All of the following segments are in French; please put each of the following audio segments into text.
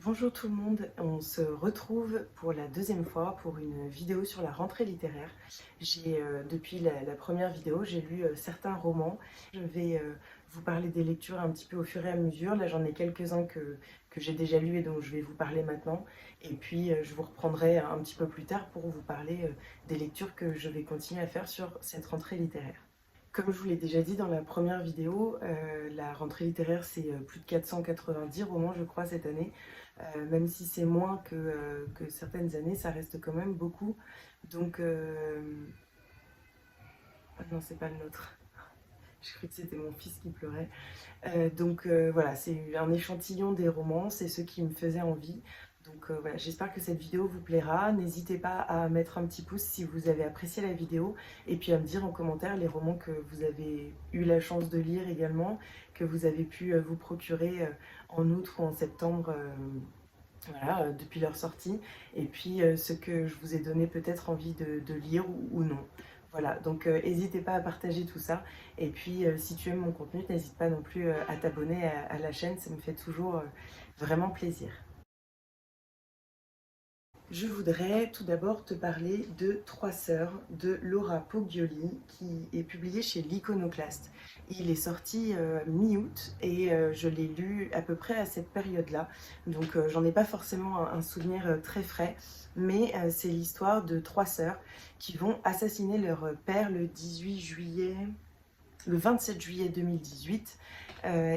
Bonjour tout le monde, on se retrouve pour la deuxième fois pour une vidéo sur la rentrée littéraire. Depuis la première vidéo, j'ai lu certains romans. Je vais vous parler des lectures un petit peu au fur et à mesure. Là, j'en ai quelques-uns que j'ai déjà lus et dont je vais vous parler maintenant. Et puis, je vous reprendrai un petit peu plus tard pour vous parler des lectures que je vais continuer à faire sur cette rentrée littéraire. Comme je vous l'ai déjà dit dans la première vidéo, la rentrée littéraire, c'est plus de 490 romans, je crois, cette année. Même si c'est moins que certaines années, ça reste quand même beaucoup. Donc, ah non, c'est pas le nôtre. Je cru que c'était mon fils qui pleurait. Voilà, c'est un échantillon des romans, c'est ceux qui me faisaient envie. Voilà, j'espère que cette vidéo vous plaira. N'hésitez pas à mettre un petit pouce si vous avez apprécié la vidéo et puis à me dire en commentaire les romans que vous avez eu la chance de lire également, que vous avez pu vous procurer en août ou en septembre. Voilà, depuis leur sortie, et puis ce que je vous ai donné peut-être envie de lire ou non. Voilà, donc n'hésitez pas à partager tout ça, et puis si tu aimes mon contenu, n'hésite pas non plus à t'abonner à la chaîne, ça me fait toujours vraiment plaisir. Je voudrais tout d'abord te parler de Trois sœurs de Laura Poggioli qui est publié chez l'Iconoclaste. Il est sorti mi-août et je l'ai lu à peu près à cette période-là. Donc j'en ai pas forcément un souvenir très frais, mais c'est l'histoire de trois sœurs qui vont assassiner leur père le 27 juillet 2018.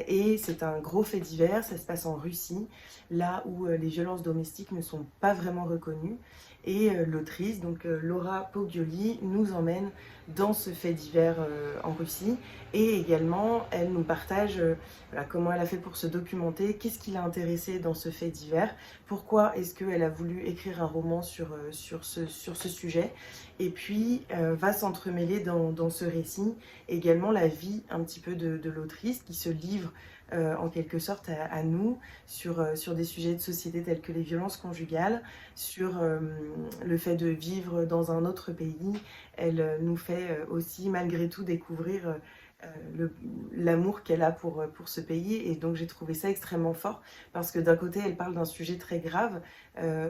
Et c'est un gros fait divers, ça se passe en Russie, là où les violences domestiques ne sont pas vraiment reconnues. Et l'autrice, donc Laura Poggioli, nous emmène dans ce fait divers en Russie. Et également, elle nous partage voilà, comment elle a fait pour se documenter, qu'est-ce qui l'a intéressée dans ce fait divers, pourquoi est-ce qu'elle a voulu écrire un roman sur ce sujet. Et puis, va s'entremêler dans ce récit également la vie un petit peu de l'autrice qui se livre en quelque sorte à nous sur des sujets de société tels que les violences conjugales, sur le fait de vivre dans un autre pays. Elle nous fait aussi malgré tout découvrir l'amour qu'elle a pour ce pays, et donc j'ai trouvé ça extrêmement fort parce que d'un côté elle parle d'un sujet très grave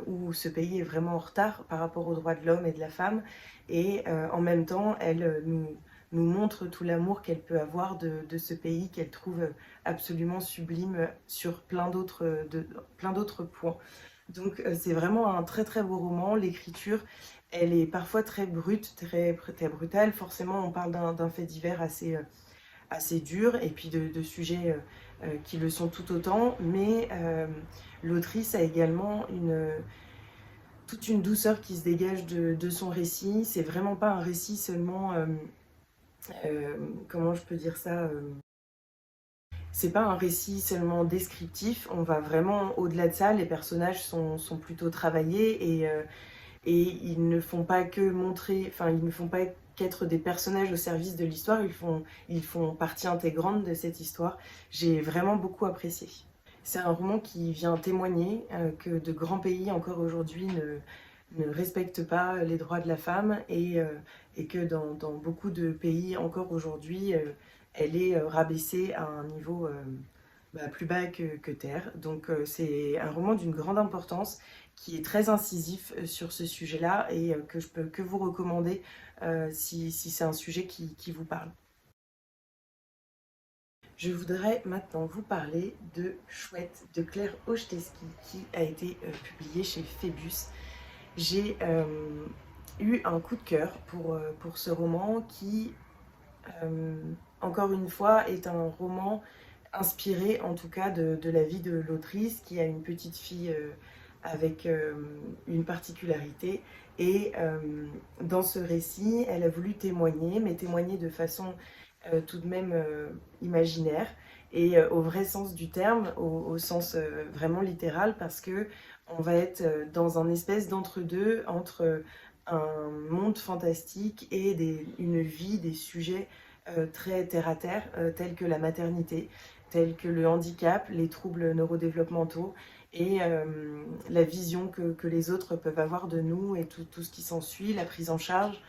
où ce pays est vraiment en retard par rapport aux droits de l'homme et de la femme, et en même temps elle nous montre tout l'amour qu'elle peut avoir de ce pays qu'elle trouve absolument sublime sur plein d'autres points. Donc c'est vraiment un très très beau roman. L'écriture, elle est parfois très brute, très brutale. Forcément, on parle d'un fait divers assez dur et puis de sujets qui le sont tout autant. Mais l'autrice a également toute une douceur qui se dégage de son récit. C'est vraiment pas un récit seulement... comment je peux dire ça, c'est pas un récit seulement descriptif, on va vraiment au-delà de ça, les personnages sont plutôt travaillés et ils ne font pas que montrer, enfin ils ne font pas qu'être des personnages au service de l'histoire, ils font partie intégrante de cette histoire. J'ai vraiment beaucoup apprécié. C'est un roman qui vient témoigner que de grands pays encore aujourd'hui ne respectent pas les droits de la femme, et que dans beaucoup de pays encore aujourd'hui, elle est rabaissée à un niveau plus bas que terre. Donc c'est un roman d'une grande importance qui est très incisif sur ce sujet-là, et que je peux que vous recommander si c'est un sujet qui vous parle. Je voudrais maintenant vous parler de Chouette de Claire Hojtesky qui a été publié chez Phébus. J'ai eu un coup de cœur pour ce roman qui, encore une fois, est un roman inspiré en tout cas de la vie de l'autrice qui a une petite fille avec une particularité. Et dans ce récit, elle a voulu témoigner, mais témoigner de façon tout de même imaginaire et au vrai sens du terme, au sens vraiment littéral, parce que on va être dans un espèce d'entre-deux entre un monde fantastique et une vie, des sujets très terre-à-terre, tels que la maternité, tels que le handicap, les troubles neurodéveloppementaux et la vision que les autres peuvent avoir de nous et tout ce qui s'ensuit, la prise en charge.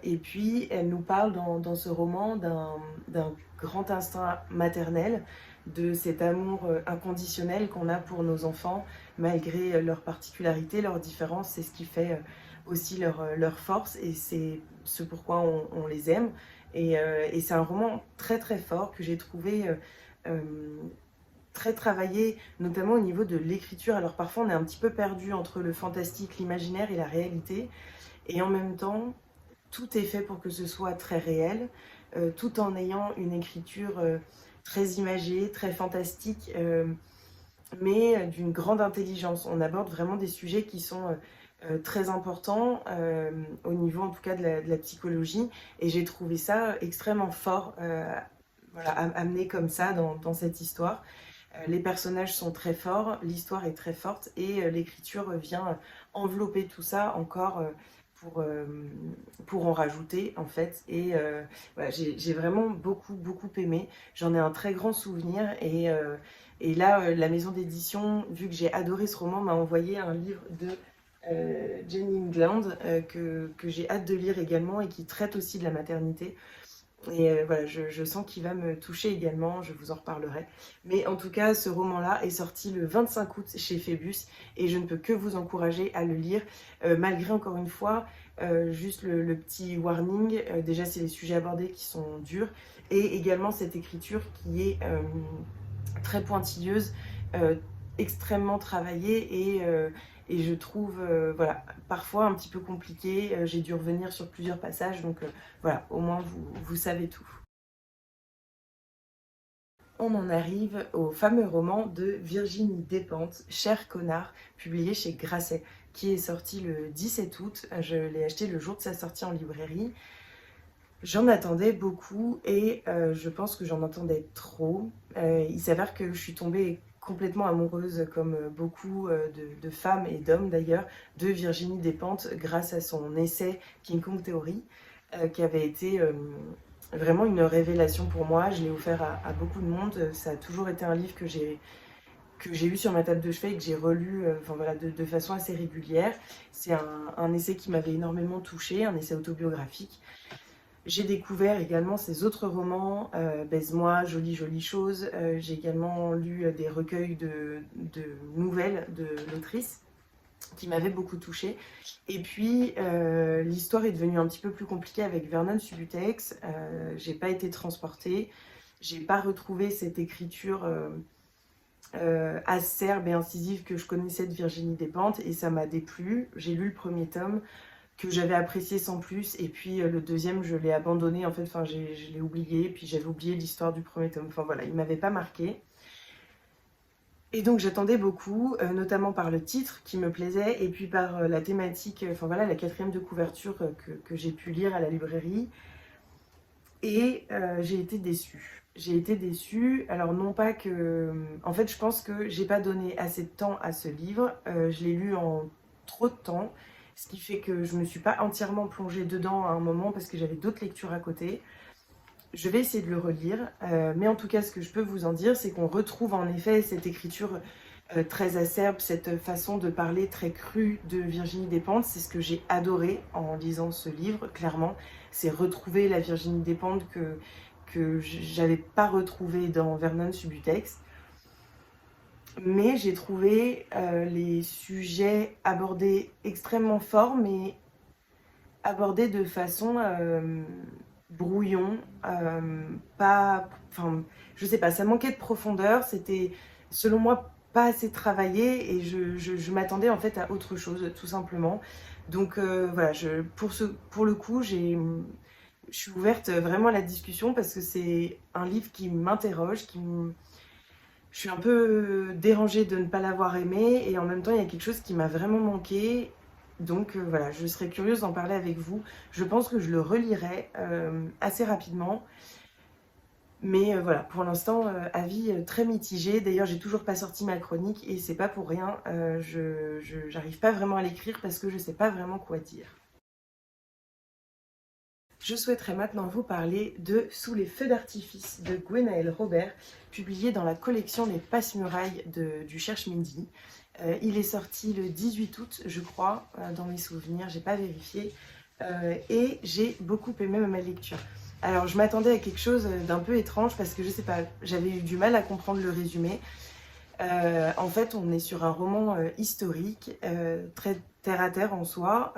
Et puis, elle nous parle dans ce roman d'un grand instinct maternel de cet amour inconditionnel qu'on a pour nos enfants, malgré leurs particularités, leurs différences. C'est ce qui fait aussi leur force et c'est ce pourquoi on les aime. Et c'est un roman très très fort que j'ai trouvé euh, très travaillé, notamment au niveau de l'écriture. Alors parfois on est un petit peu perdu entre le fantastique, l'imaginaire et la réalité. Et en même temps, tout est fait pour que ce soit très réel, tout en ayant une écriture très imagée, très fantastique, mais d'une grande intelligence. On aborde vraiment des sujets qui sont très importants au niveau en tout cas de la psychologie. Et j'ai trouvé ça extrêmement fort, voilà, amené comme ça dans cette histoire. Les personnages sont très forts, l'histoire est très forte et l'écriture vient envelopper tout ça encore pour, euh, pour en rajouter en fait. Et voilà, j'ai vraiment beaucoup aimé. J'en ai un très grand souvenir et là, la maison d'édition, vu que j'ai adoré ce roman, m'a envoyé un livre de Jenny England que j'ai hâte de lire également et qui traite aussi de la maternité. Et voilà, je sens qu'il va me toucher également, je vous en reparlerai. Mais en tout cas, ce roman-là est sorti le 25 août chez Phébus et je ne peux que vous encourager à le lire, malgré encore une fois, juste le petit warning. Déjà, c'est les sujets abordés qui sont durs et également cette écriture qui est très pointilleuse, extrêmement travaillée et je trouve voilà, parfois un petit peu compliqué. J'ai dû revenir sur plusieurs passages, donc voilà, au moins vous savez tout. On en arrive au fameux roman de Virginie Despentes, Cher connard, publié chez Grasset, qui est sorti le 17 août. Je l'ai acheté le jour de sa sortie en librairie. J'en attendais beaucoup et je pense que j'en attendais trop. Il s'avère que je suis tombée complètement amoureuse, comme beaucoup de femmes et d'hommes d'ailleurs, de Virginie Despentes grâce à son essai King Kong Theory, qui avait été vraiment une révélation pour moi. Je l'ai offert à beaucoup de monde. Ça a toujours été un livre que j'ai eu sur ma table de chevet et que j'ai relu enfin, voilà, de façon assez régulière. C'est un essai qui m'avait énormément touchée, un essai autobiographique. J'ai découvert également ses autres romans, Baise-moi, Jolie chose. J'ai également lu des recueils de nouvelles de l'autrice qui m'avaient beaucoup touchée. Et puis, l'histoire est devenue un petit peu plus compliquée avec Vernon Subutex. J'ai pas été transportée. J'ai pas retrouvé cette écriture acerbe et incisive que je connaissais de Virginie Despentes et ça m'a déplu. J'ai lu le premier tome que j'avais apprécié sans plus et puis le deuxième je l'ai abandonné en fait, enfin je l'ai oublié, puis j'avais oublié l'histoire du premier tome, enfin voilà, il m'avait pas marqué. Et donc j'attendais beaucoup, notamment par le titre qui me plaisait et puis par la thématique, enfin voilà, la quatrième de couverture que j'ai pu lire à la librairie. Et j'ai été déçue. J'ai été déçue, alors non pas que... En fait je pense que j'ai pas donné assez de temps à ce livre, je l'ai lu en trop de temps, ce qui fait que je ne me suis pas entièrement plongée dedans à un moment parce que j'avais d'autres lectures à côté. Je vais essayer de le relire, mais en tout cas ce que je peux vous en dire, c'est qu'on retrouve en effet cette écriture très acerbe, cette façon de parler très crue de Virginie Despentes. C'est ce que j'ai adoré en lisant ce livre, clairement. C'est retrouver la Virginie Despentes que j'avais pas retrouvée dans Vernon Subutex. Mais j'ai trouvé les sujets abordés extrêmement forts, mais abordés de façon brouillon, pas, enfin, je sais pas, ça manquait de profondeur, c'était selon moi pas assez travaillé et je m'attendais en fait à autre chose tout simplement. Donc voilà, pour le coup, je suis ouverte vraiment à la discussion parce que c'est un livre qui m'interroge, je suis un peu dérangée de ne pas l'avoir aimé et en même temps il y a quelque chose qui m'a vraiment manqué. Donc voilà, je serais curieuse d'en parler avec vous. Je pense que je le relirai assez rapidement. Mais voilà, pour l'instant, avis très mitigé. D'ailleurs, j'ai toujours pas sorti ma chronique et c'est pas pour rien. J'arrive pas vraiment à l'écrire parce que je sais pas vraiment quoi dire. Je souhaiterais maintenant vous parler de Sous les feux d'artifice de Gwenaëlle Robert, publié dans la collection Les Passe-Murailles du Cherche-Midi. Il est sorti le 18 août, je crois, dans mes souvenirs, j'ai pas vérifié. Et j'ai beaucoup aimé ma lecture. Alors je m'attendais à quelque chose d'un peu étrange parce que je sais pas, j'avais eu du mal à comprendre le résumé. En fait, on est sur un roman historique, très terre à terre en soi.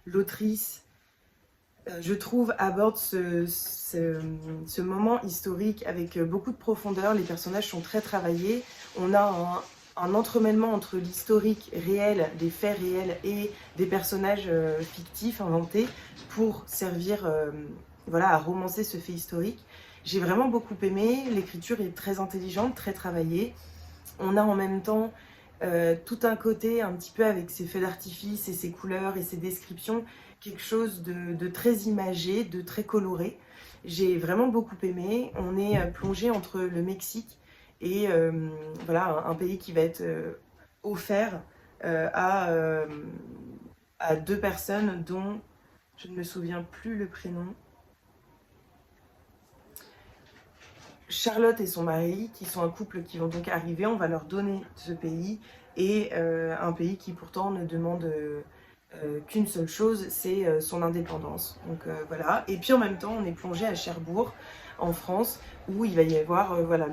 L'autrice, je trouve, aborde ce moment historique avec beaucoup de profondeur. Les personnages sont très travaillés. On a un entremêlement entre l'historique réel, des faits réels et des personnages fictifs inventés pour servir voilà, à romancer ce fait historique. J'ai vraiment beaucoup aimé. L'écriture est très intelligente, très travaillée. On a en même temps tout un côté un petit peu avec ses feux d'artifice et ses couleurs et ses descriptions, quelque chose de très imagé, de très coloré. J'ai vraiment beaucoup aimé. On est plongé entre le Mexique et voilà, un pays qui va être offert à deux personnes dont je ne me souviens plus le prénom. Charlotte et son mari, qui sont un couple qui vont donc arriver, on va leur donner ce pays, et un pays qui pourtant ne demande qu'une seule chose, c'est son indépendance. Donc voilà, et puis en même temps on est plongé à Cherbourg, en France, où il va y avoir voilà,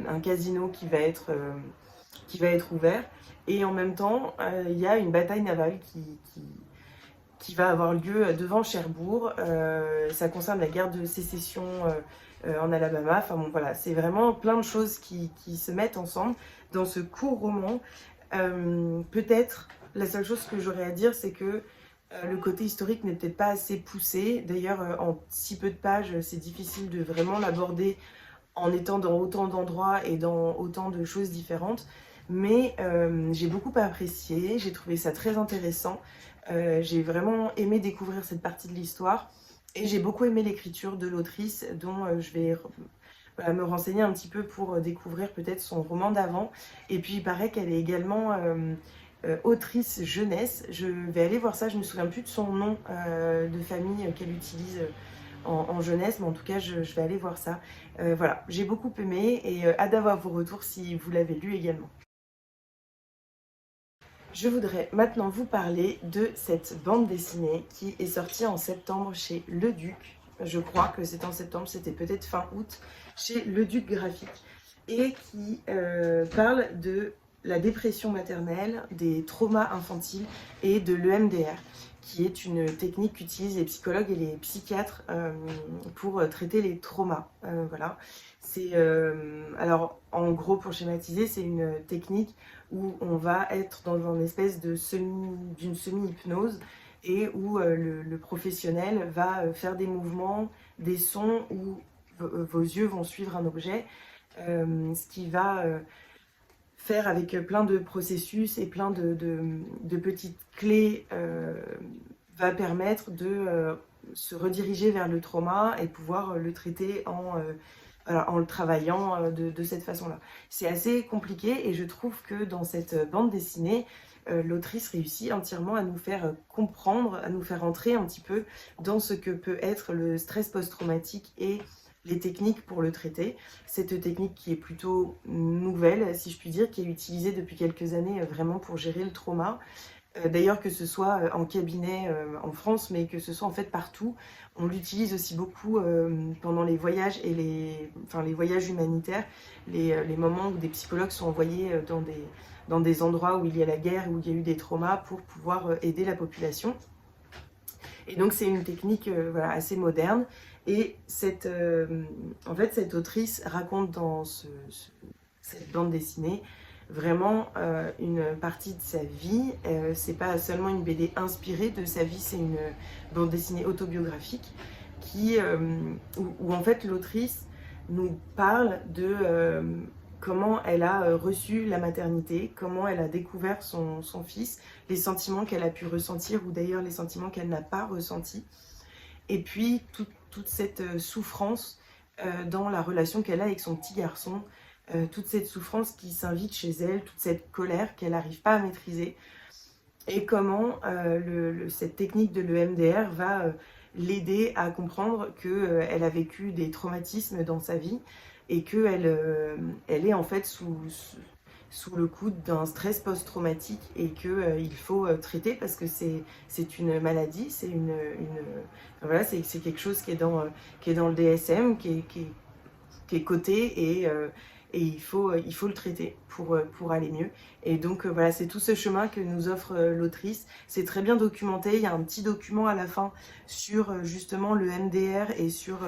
un casino qui va être ouvert, et en même temps il y a une bataille navale qui va avoir lieu devant Cherbourg. Ça concerne la guerre de sécession en Alabama. Enfin bon, voilà, c'est vraiment plein de choses qui se mettent ensemble dans ce court roman. Peut-être la seule chose que j'aurais à dire, c'est que le côté historique n'est peut-être pas assez poussé. D'ailleurs, en si peu de pages, c'est difficile de vraiment l'aborder en étant dans autant d'endroits et dans autant de choses différentes. Mais j'ai beaucoup apprécié, j'ai trouvé ça très intéressant. J'ai vraiment aimé découvrir cette partie de l'histoire et j'ai beaucoup aimé l'écriture de l'autrice dont je vais voilà, me renseigner un petit peu pour découvrir peut-être son roman d'avant. Et puis il paraît qu'elle est également autrice jeunesse. Je vais aller voir ça, je ne me souviens plus de son nom de famille qu'elle utilise en jeunesse, mais en tout cas je vais aller voir ça. Voilà, j'ai beaucoup aimé et hâte d'avoir vos retours si vous l'avez lu également. Je voudrais maintenant vous parler de cette bande dessinée qui est sortie en septembre chez Le Duc. Je crois que c'est en septembre, c'était peut-être fin août, chez Le Duc Graphique, et qui parle de la dépression maternelle, des traumas infantiles et de l'EMDR, qui est une technique qu'utilisent les psychologues et les psychiatres pour traiter les traumas. Voilà. Alors, en gros, pour schématiser, c'est une technique où on va être dans une espèce d'une semi-hypnose et où le professionnel va faire des mouvements, des sons où vos yeux vont suivre un objet, ce qui va faire avec plein de processus et plein de petites clés va permettre de se rediriger vers le trauma et pouvoir le traiter voilà, en le travaillant de cette façon-là. C'est assez compliqué et je trouve que dans cette bande dessinée, l'autrice réussit entièrement à nous faire comprendre, à nous faire entrer un petit peu dans ce que peut être le stress post-traumatique et les techniques pour le traiter. Cette technique qui est plutôt nouvelle, si je puis dire, qui est utilisée depuis quelques années vraiment pour gérer le trauma. D'ailleurs, que ce soit en cabinet en France, mais que ce soit en fait partout. On l'utilise aussi beaucoup pendant les voyages et les voyages humanitaires, les moments où des psychologues sont envoyés dans des endroits où il y a la guerre, où il y a eu des traumas, pour pouvoir aider la population. Et donc c'est une technique voilà, assez moderne. Et en fait, cette autrice raconte dans cette bande dessinée vraiment une partie de sa vie. C'est pas seulement une BD inspirée de sa vie, c'est une bande dessinée autobiographique où en fait l'autrice nous parle de comment elle a reçu la maternité, comment elle a découvert son fils, les sentiments qu'elle a pu ressentir ou d'ailleurs les sentiments qu'elle n'a pas ressentis. Et puis toute cette souffrance dans la relation qu'elle a avec son petit garçon, toute cette souffrance qui s'invite chez elle, toute cette colère qu'elle n'arrive pas à maîtriser, et comment cette technique de l'EMDR va l'aider à comprendre qu'elle a vécu des traumatismes dans sa vie et qu'elle est en fait sous le coup d'un stress post-traumatique et que il faut traiter parce que c'est une maladie, voilà, c'est quelque chose qui est dans le DSM, qui est coté et il faut le traiter pour aller mieux. Et donc voilà, c'est tout ce chemin que nous offre l'autrice. C'est très bien documenté, il y a un petit document à la fin sur justement le MDR et sur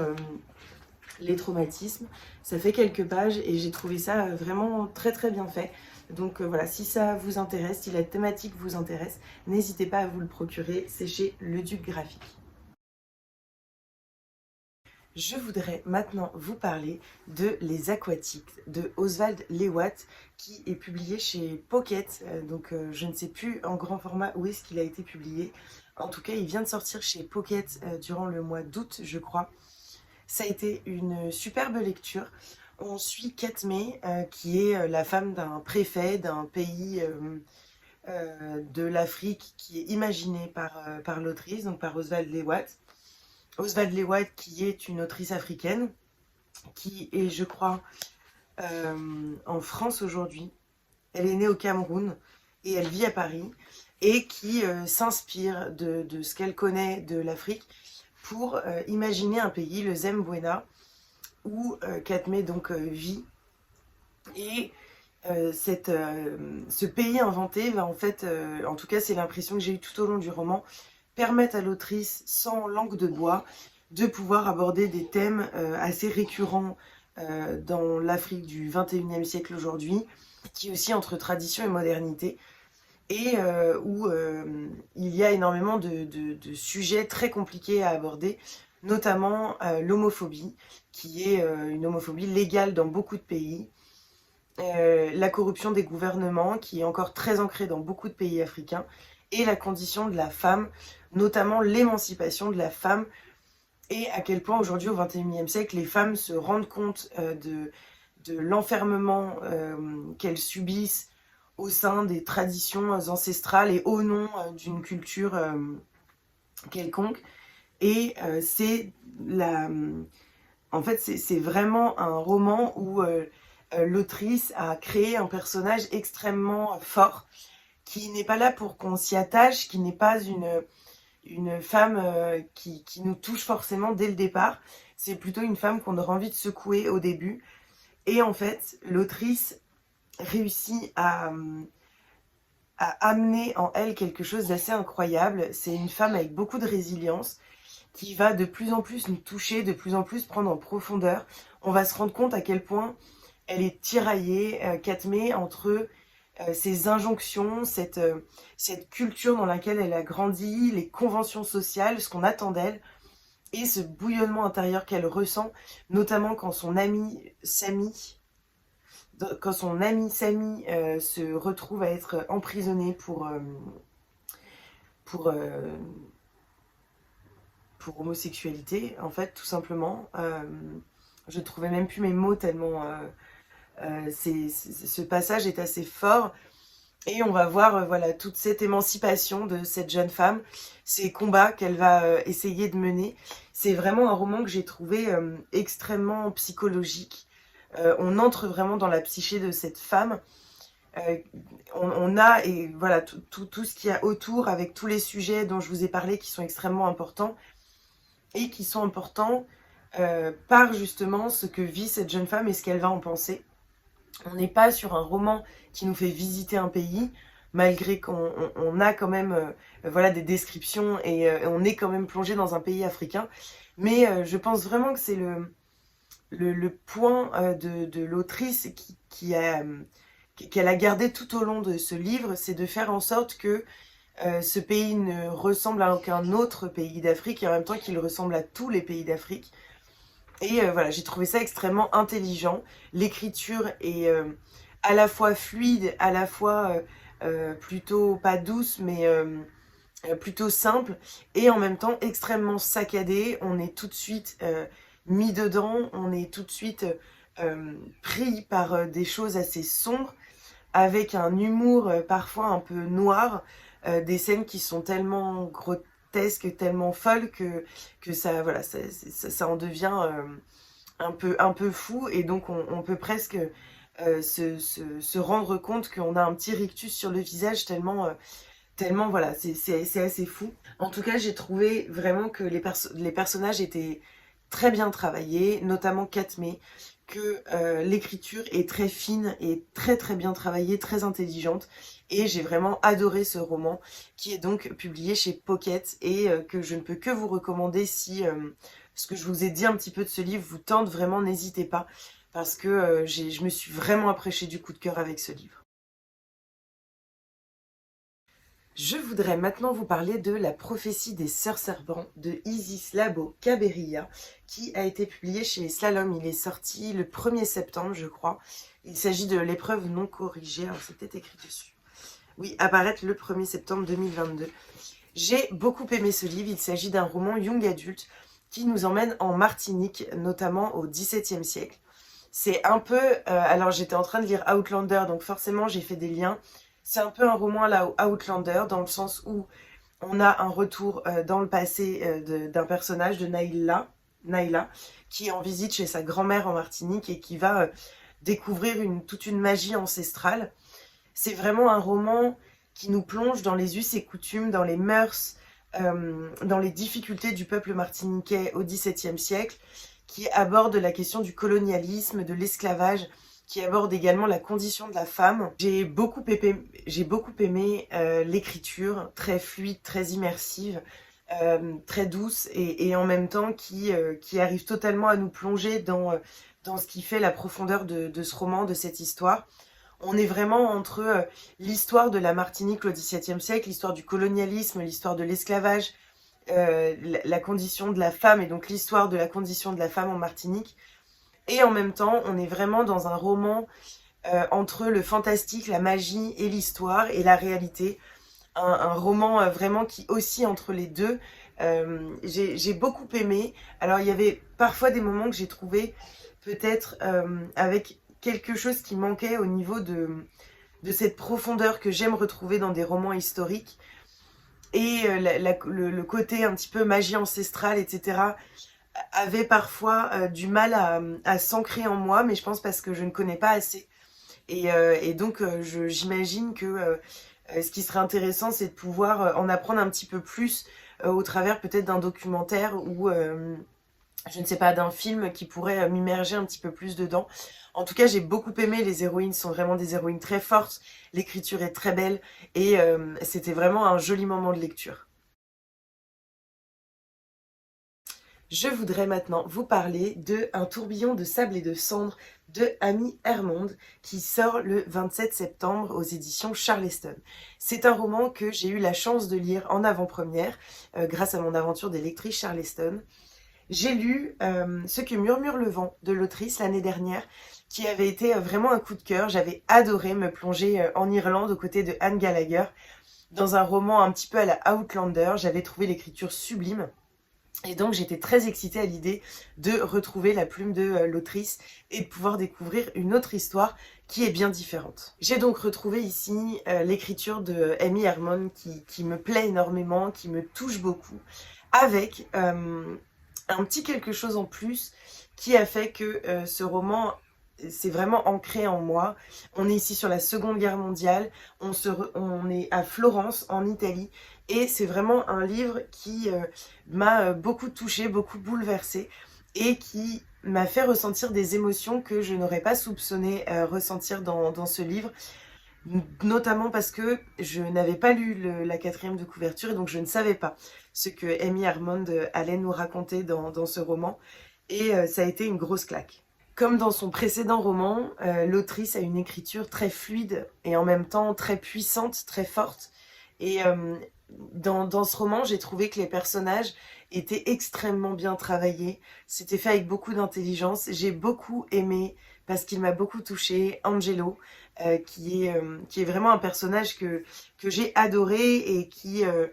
les traumatismes. Ça fait quelques pages et j'ai trouvé ça vraiment très très bien fait. Donc voilà, si ça vous intéresse, si la thématique vous intéresse, n'hésitez pas à vous le procurer, c'est chez Le Duc Graphique. Je voudrais maintenant vous parler de Les Aquatiques de Oswald Lewat qui est publié chez Pocket. Je ne sais plus en grand format où est-ce qu'il a été publié. En tout cas, il vient de sortir chez Pocket durant le mois d'août, je crois. Ça a été une superbe lecture. On suit Katmé, qui est la femme d'un préfet d'un pays de l'Afrique qui est imaginé par l'autrice, donc par Oswald Lewat. Oswald Lewat, qui est une autrice africaine, qui est, je crois, en France aujourd'hui. Elle est née au Cameroun et elle vit à Paris et qui s'inspire de ce qu'elle connaît de l'Afrique pour imaginer un pays, le Zembwena, où Katmé donc vit. Et ce pays inventé va en fait, en tout cas c'est l'impression que j'ai eue tout au long du roman, permettre à l'autrice, sans langue de bois, de pouvoir aborder des thèmes assez récurrents dans l'Afrique du 21e siècle aujourd'hui, qui est aussi entre tradition et modernité, et où il y a énormément de sujets très compliqués à aborder, notamment l'homophobie, qui est une homophobie légale dans beaucoup de pays, la corruption des gouvernements, qui est encore très ancrée dans beaucoup de pays africains, et la condition de la femme, notamment l'émancipation de la femme, et à quel point aujourd'hui, au XXIe siècle, les femmes se rendent compte de l'enfermement qu'elles subissent au sein des traditions ancestrales et au nom d'une culture quelconque. Et en fait, c'est vraiment un roman où l'autrice a créé un personnage extrêmement fort, qui n'est pas là pour qu'on s'y attache, qui n'est pas une femme qui nous touche forcément dès le départ. C'est plutôt une femme qu'on aura envie de secouer au début. Et en fait, l'autrice réussit à amener en elle quelque chose d'assez incroyable. C'est une femme avec beaucoup de résilience qui va de plus en plus nous toucher, de plus en plus prendre en profondeur. On va se rendre compte à quel point elle est tiraillée, Katmé, entre ces injonctions, cette culture dans laquelle elle a grandi, les conventions sociales, ce qu'on attend d'elle, et ce bouillonnement intérieur qu'elle ressent, notamment quand son ami Samy se retrouve à être emprisonné pour homosexualité, en fait, tout simplement. Je trouvais même plus mes mots tellement ce passage est assez fort. Et on va voir voilà, toute cette émancipation de cette jeune femme, ces combats qu'elle va essayer de mener. C'est vraiment un roman que j'ai trouvé extrêmement psychologique. On entre vraiment dans la psyché de cette femme. On a et voilà, tout ce qu'il y a autour, avec tous les sujets dont je vous ai parlé qui sont extrêmement importants. Et qui sont importants par justement ce que vit cette jeune femme et ce qu'elle va en penser. On n'est pas sur un roman qui nous fait visiter un pays, malgré qu'on a quand même voilà, des descriptions et on est quand même plongé dans un pays africain. Mais je pense vraiment que c'est le point de l'autrice qu'elle a gardé tout au long de ce livre, c'est de faire en sorte que ce pays ne ressemble à aucun autre pays d'Afrique et en même temps qu'il ressemble à tous les pays d'Afrique. Et voilà, j'ai trouvé ça extrêmement intelligent. L'écriture est à la fois fluide, à la fois plutôt pas douce, mais plutôt simple, et en même temps extrêmement saccadée. On est tout de suite mis dedans, on est tout de suite pris par des choses assez sombres, avec un humour parfois un peu noir, des scènes qui sont tellement grotesques, tellement folles que ça, voilà, ça en devient un peu fou, et donc on peut presque se rendre compte qu'on a un petit rictus sur le visage tellement voilà, c'est assez fou. En tout cas, j'ai trouvé vraiment que les personnages étaient très bien travaillés, notamment Katmé, que l'écriture est très fine et très très bien travaillée, très intelligente. Et j'ai vraiment adoré ce roman, qui est donc publié chez Pocket et que je ne peux que vous recommander si ce que je vous ai dit un petit peu de ce livre vous tente vraiment, n'hésitez pas, parce que je me suis vraiment approchée du coup de cœur avec ce livre. Je voudrais maintenant vous parler de La prophétie des sœurs serpents de Isis Labo Caberia, qui a été publié chez Slalom. Il est sorti le 1er septembre, je crois. Il s'agit de l'épreuve non corrigée, alors c'est peut-être écrit dessus. Oui, apparaître le 1er septembre 2022. J'ai beaucoup aimé ce livre, il s'agit d'un roman young adulte qui nous emmène en Martinique, notamment au XVIIe siècle. C'est un peu... alors j'étais en train de lire Outlander, donc forcément j'ai fait des liens. C'est un peu un roman à la Outlander, dans le sens où on a un retour dans le passé d'un personnage, de Naïla, qui est en visite chez sa grand-mère en Martinique et qui va découvrir toute une magie ancestrale. C'est vraiment un roman qui nous plonge dans les us et coutumes, dans les mœurs, dans les difficultés du peuple martiniquais au XVIIe siècle, qui aborde la question du colonialisme, de l'esclavage, qui aborde également la condition de la femme. J'ai beaucoup aimé l'écriture, très fluide, très immersive, très douce, et en même temps qui arrive totalement à nous plonger dans ce qui fait la profondeur de ce roman, de cette histoire. On est vraiment entre l'histoire de la Martinique au XVIIe siècle, l'histoire du colonialisme, l'histoire de l'esclavage, la condition de la femme, et donc l'histoire de la condition de la femme en Martinique. Et en même temps, on est vraiment dans un roman entre le fantastique, la magie et l'histoire et la réalité. Un roman vraiment qui oscille entre les deux. J'ai beaucoup aimé. Alors, il y avait parfois des moments que j'ai trouvé peut-être avec quelque chose qui manquait au niveau de cette profondeur que j'aime retrouver dans des romans historiques. Et le côté un petit peu magie ancestrale, etc., avait parfois du mal à s'ancrer en moi, mais je pense parce que je ne connais pas assez. Et donc, j'imagine que ce qui serait intéressant, c'est de pouvoir en apprendre un petit peu plus au travers peut-être d'un documentaire ou, je ne sais pas, d'un film qui pourrait m'immerger un petit peu plus dedans. En tout cas, j'ai beaucoup aimé, les héroïnes sont vraiment des héroïnes très fortes, l'écriture est très belle, et c'était vraiment un joli moment de lecture. Je voudrais maintenant vous parler de Un tourbillon de sable et de cendres de Amy Hermond, qui sort le 27 septembre aux éditions Charleston. C'est un roman que j'ai eu la chance de lire en avant-première grâce à mon aventure des lectrices Charleston. J'ai lu Ce que murmure le vent de l'autrice l'année dernière, qui avait été vraiment un coup de cœur. J'avais adoré me plonger en Irlande aux côtés de Anne Gallagher dans un roman un petit peu à la Outlander. J'avais trouvé l'écriture sublime. Et donc j'étais très excitée à l'idée de retrouver la plume de l'autrice et de pouvoir découvrir une autre histoire qui est bien différente. J'ai donc retrouvé ici l'écriture de Amy Hermond qui me plaît énormément, qui me touche beaucoup, avec un petit quelque chose en plus qui a fait que ce roman c'est vraiment ancré en moi. On est ici sur la Seconde Guerre mondiale, on est à Florence, en Italie, et c'est vraiment un livre qui m'a beaucoup touchée, beaucoup bouleversée, et qui m'a fait ressentir des émotions que je n'aurais pas soupçonné ressentir dans ce livre, notamment parce que je n'avais pas lu la 4e de couverture, et donc je ne savais pas ce que Amy Hermond allait nous raconter dans ce roman, et ça a été une grosse claque. Comme dans son précédent roman, l'autrice a une écriture très fluide et en même temps très puissante, très forte. Et dans ce roman, j'ai trouvé que les personnages étaient extrêmement bien travaillés. C'était fait avec beaucoup d'intelligence. J'ai beaucoup aimé, parce qu'il m'a beaucoup touchée, Angelo, qui est vraiment un personnage que j'ai adoré et qui est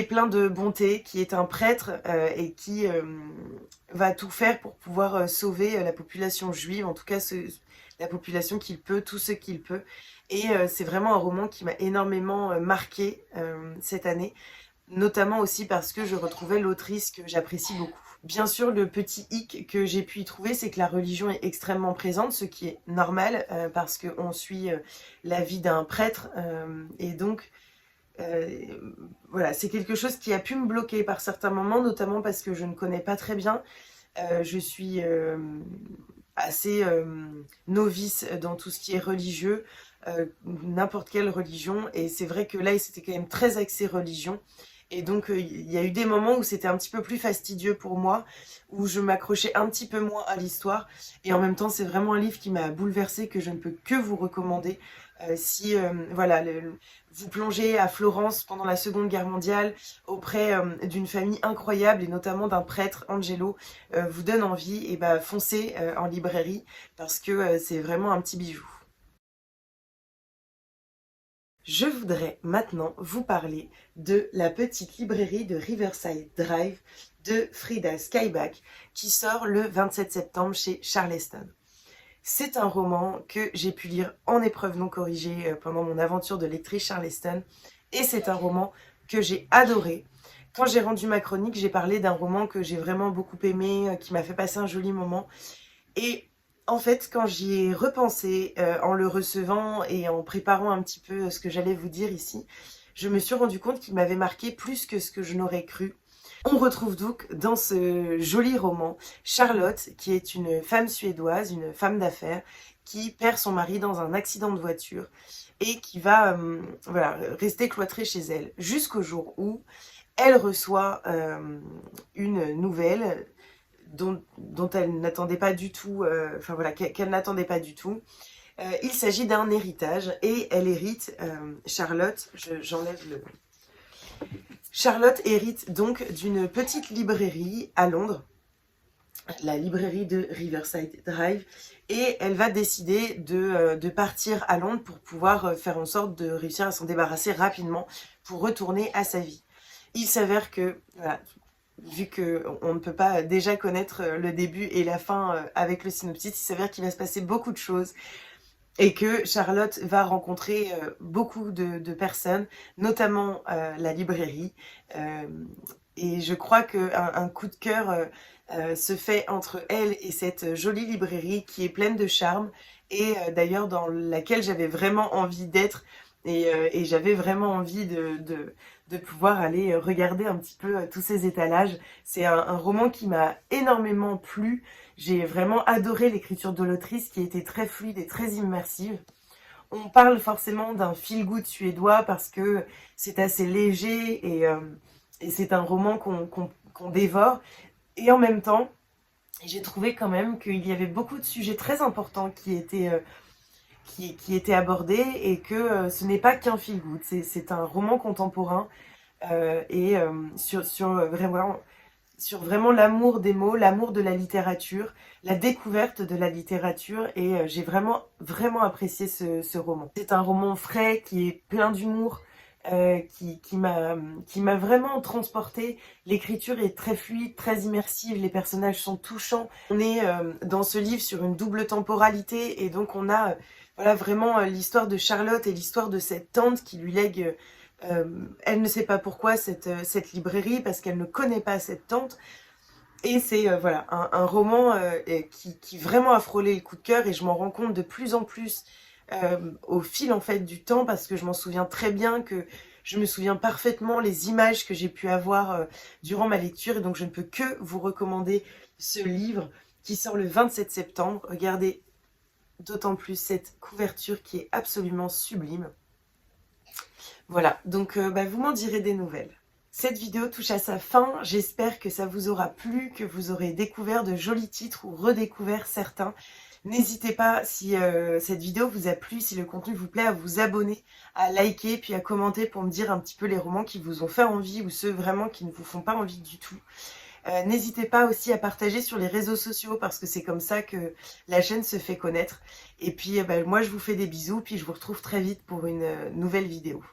plein de bonté, qui est un prêtre et qui va tout faire pour pouvoir sauver la population juive, en tout cas la population qu'il peut, tout ce qu'il peut. Et c'est vraiment un roman qui m'a énormément marqué cette année, notamment aussi parce que je retrouvais l'autrice que j'apprécie beaucoup. Bien sûr, le petit hic que j'ai pu y trouver, c'est que la religion est extrêmement présente, ce qui est normal, parce qu'on suit la vie d'un prêtre, et donc voilà, c'est quelque chose qui a pu me bloquer par certains moments, notamment parce que je ne connais pas très bien. Je suis assez novice dans tout ce qui est religieux, n'importe quelle religion, et c'est vrai que là, c'était quand même très axé religion. Et donc, il y a eu des moments où c'était un petit peu plus fastidieux pour moi, où je m'accrochais un petit peu moins à l'histoire. Et en même temps, c'est vraiment un livre qui m'a bouleversée, que je ne peux que vous recommander. Si voilà, vous plongez à Florence pendant la Seconde Guerre mondiale, auprès d'une famille incroyable, et notamment d'un prêtre, Angelo, vous donne envie, et bah foncez en librairie, parce que c'est vraiment un petit bijou. Je voudrais maintenant vous parler de la petite librairie de Riverside Drive de Frida Skyback qui sort le 27 septembre chez Charleston. C'est un roman que j'ai pu lire en épreuve non corrigée pendant mon aventure de lectrice Charleston, et c'est un roman que j'ai adoré. Quand j'ai rendu ma chronique, j'ai parlé d'un roman que j'ai vraiment beaucoup aimé, qui m'a fait passer un joli moment, et en fait, quand j'y ai repensé, en le recevant et en préparant un petit peu ce que j'allais vous dire ici, je me suis rendu compte qu'il m'avait marqué plus que ce que je n'aurais cru. On retrouve donc dans ce joli roman Charlotte, qui est une femme suédoise, une femme d'affaires, qui perd son mari dans un accident de voiture et qui va voilà, rester cloîtrée chez elle jusqu'au jour où elle reçoit une nouvelle dont elle n'attendait pas du tout, enfin voilà, qu'elle n'attendait pas du tout. Il s'agit d'un héritage et elle hérite, Charlotte, j'enlève le... Charlotte hérite donc d'une petite librairie à Londres, la librairie de Riverside Drive, et elle va décider de partir à Londres pour pouvoir faire en sorte de réussir à s'en débarrasser rapidement pour retourner à sa vie. Il s'avère que, voilà, vu qu'on ne peut pas déjà connaître le début et la fin avec le synopsis, il s'avère qu'il va se passer beaucoup de choses et que Charlotte va rencontrer beaucoup de personnes, notamment la librairie. Et je crois qu'un coup de cœur se fait entre elle et cette jolie librairie qui est pleine de charme, et d'ailleurs dans laquelle j'avais vraiment envie d'être, et j'avais vraiment envie de pouvoir aller regarder un petit peu tous ces étalages. C'est un roman qui m'a énormément plu. J'ai vraiment adoré l'écriture de l'autrice qui était très fluide et très immersive. On parle forcément d'un feel-good suédois parce que c'est assez léger, et c'est un roman qu'on dévore. Et en même temps, j'ai trouvé quand même qu'il y avait beaucoup de sujets très importants qui étaient abordés, et que ce n'est pas qu'un feel-good. C'est un roman contemporain, et sur vraiment l'amour des mots, l'amour de la littérature, la découverte de la littérature, et j'ai vraiment, vraiment apprécié ce roman. C'est un roman frais, qui est plein d'humour, qui m'a vraiment transportée. L'écriture est très fluide, très immersive, les personnages sont touchants. On est dans ce livre sur une double temporalité, et donc on a voilà, vraiment l'histoire de Charlotte et l'histoire de cette tante qui lui lègue... elle ne sait pas pourquoi cette librairie, parce qu'elle ne connaît pas cette tante. Et c'est voilà, un roman qui vraiment a frôlé le coup de cœur, et je m'en rends compte de plus en plus au fil en fait du temps, parce que je m'en souviens très bien, que je me souviens parfaitement les images que j'ai pu avoir durant ma lecture, et donc je ne peux que vous recommander ce livre qui sort le 27 septembre. Regardez d'autant plus cette couverture qui est absolument sublime. Voilà, donc vous m'en direz des nouvelles. Cette vidéo touche à sa fin, j'espère que ça vous aura plu, que vous aurez découvert de jolis titres ou redécouvert certains. N'hésitez pas, si cette vidéo vous a plu, si le contenu vous plaît, à vous abonner, à liker, puis à commenter pour me dire un petit peu les romans qui vous ont fait envie, ou ceux vraiment qui ne vous font pas envie du tout. N'hésitez pas aussi à partager sur les réseaux sociaux, parce que c'est comme ça que la chaîne se fait connaître. Et puis moi je vous fais des bisous, puis je vous retrouve très vite pour une nouvelle vidéo.